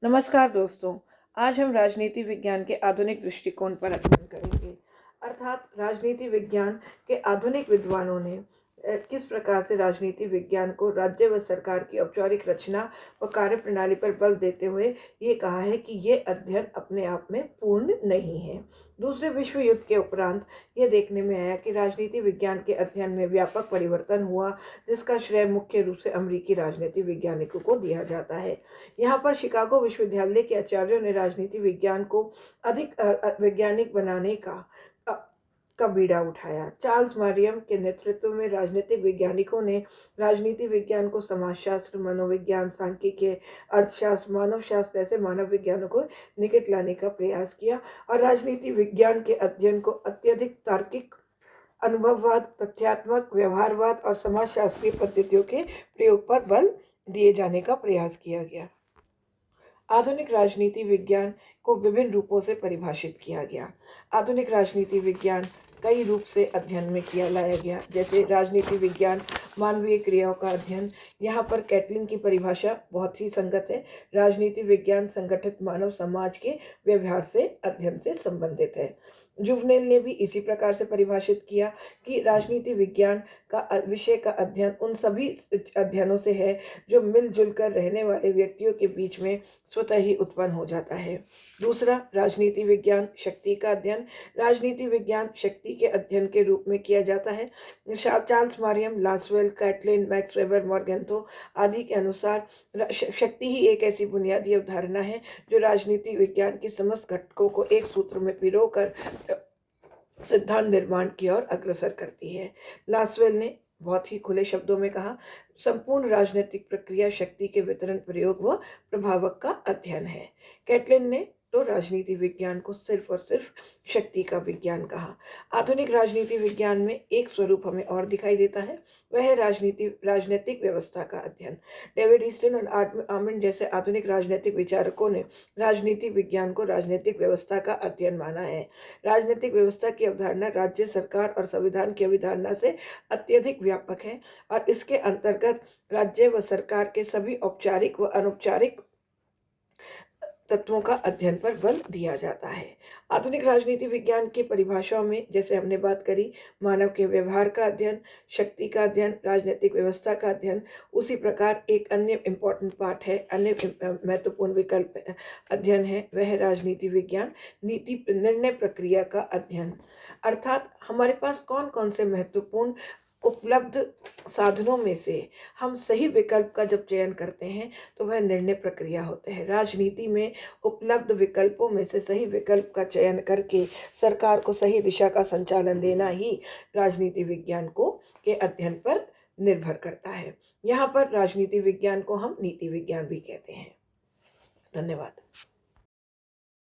नमस्कार दोस्तों। आज हम राजनीति विज्ञान के आधुनिक दृष्टिकोण पर अध्ययन करेंगे। अर्थात राजनीति विज्ञान के आधुनिक विद्वानों ने किस प्रकार से राजनीति विज्ञान को राज्य व सरकार की औपचारिक रचना व कार्यप्रणाली पर बल देते हुए ये कहा है कि ये अध्ययन अपने आप में पूर्ण नहीं है। दूसरे विश्व युद्ध के उपरांत ये देखने में आया कि राजनीति विज्ञान के अध्ययन में व्यापक परिवर्तन हुआ, जिसका श्रेय मुख्य रूप से अमेरिकी राजनीति वैज्ञानिकों को दिया जाता है। यहाँ पर शिकागो विश्वविद्यालय के आचार्यों ने राजनीति विज्ञान को अधिक वैज्ञानिक बनाने का बीड़ा उठाया। चार्ल्स मरियम के नेतृत्व में राजनीतिक वैज्ञानिकों ने राजनीति विज्ञान को समाजशास्त्र, मनोविज्ञान, सांख्यिकी, अर्थशास्त्र, मानवशास्त्र जैसे मानव विज्ञानों को निकट लाने का प्रयास किया और राजनीति विज्ञान के अध्ययन को अत्यधिक तार्किक, अनुभववाद, तथ्यात्मक, व्यवहारवाद और समाजशास्त्रीय पद्धतियों के प्रयोग पर बल दिए जाने का प्रयास किया गया। आधुनिक राजनीति विज्ञान को विभिन्न रूपों से परिभाषित किया गया। आधुनिक राजनीति विज्ञान कई रूप से अध्ययन में लाया गया, जैसे राजनीति विज्ञान मानवीय क्रियाओं का अध्ययन। यहाँ पर कैटलिन की परिभाषा बहुत ही संगत है। राजनीति विज्ञान संगठित मानव समाज के व्यवहार से अध्ययन से संबंधित है। जुवनेल ने भी इसी प्रकार से परिभाषित किया कि राजनीति विज्ञान का विषय का अध्ययन उन सभी अध्ययनों से है जो मिलजुल कर रहने वाले व्यक्तियों के बीच में स्वतः ही उत्पन्न हो जाता है। दूसरा, राजनीति विज्ञान शक्ति का अध्ययन। राजनीति विज्ञान शक्ति के अध्ययन के रूप में किया जाता है। Charles Merriam, Lasswell, Catlin, Max Weber, Morgenthau आदि के अनुसार शक्ति ही एक ऐसी बुनियादी अवधारणा है जो राजनीति विज्ञान के समस्त घटकों को एक सूत्र में पिरोकर सिद्धांत निर्माण की ओर अग्रसर करती है। लासवेल ने बहुत ही खुले शब्दों में कहा, संपूर्ण राजनीतिक प्रक्रिया शक्ति के वितरण, प्रयोग व प्रभावक का अध्ययन है। कैटलिन ने तो राजनीति विज्ञान को सिर्फ और सिर्फ शक्ति का विज्ञान कहा। आधुनिक राजनीति विज्ञान में एक स्वरूप हमें और दिखाई देता है, वह है राजनीतिक व्यवस्था का अध्ययन। डेविड ईस्टन और आर्मिन जैसे आधुनिक राजनीतिक विचारकों ने राजनीति विज्ञान को राजनीतिक व्यवस्था का अध्ययन माना है। राजनीतिक व्यवस्था की अवधारणा राज्य सरकार और संविधान की अवधारणा से अत्यधिक व्यापक है और इसके अंतर्गत राज्य व सरकार के सभी औपचारिक व अनौपचारिक तत्वों का अध्ययन पर बल दिया जाता है। आधुनिक राजनीति विज्ञान की परिभाषाओं में, जैसे हमने बात करी, मानव के व्यवहार का अध्ययन, शक्ति का अध्ययन, राजनीतिक व्यवस्था का अध्ययन, उसी प्रकार एक अन्य इम्पोर्टेंट पार्ट है, अन्य महत्वपूर्ण विकल्प अध्ययन है, वह है राजनीति विज्ञान नीति निर्णय प्रक्रिया का अध्ययन। अर्थात हमारे पास कौन कौन से महत्वपूर्ण उपलब्ध साधनों में से हम सही विकल्प का जब चयन करते हैं तो वह निर्णय प्रक्रिया होते हैं। राजनीति में उपलब्ध विकल्पों में से सही विकल्प का चयन करके सरकार को सही दिशा का संचालन देना ही राजनीति विज्ञान को के अध्ययन पर निर्भर करता है। यहाँ पर राजनीति विज्ञान को हम नीति विज्ञान भी कहते हैं। धन्यवाद।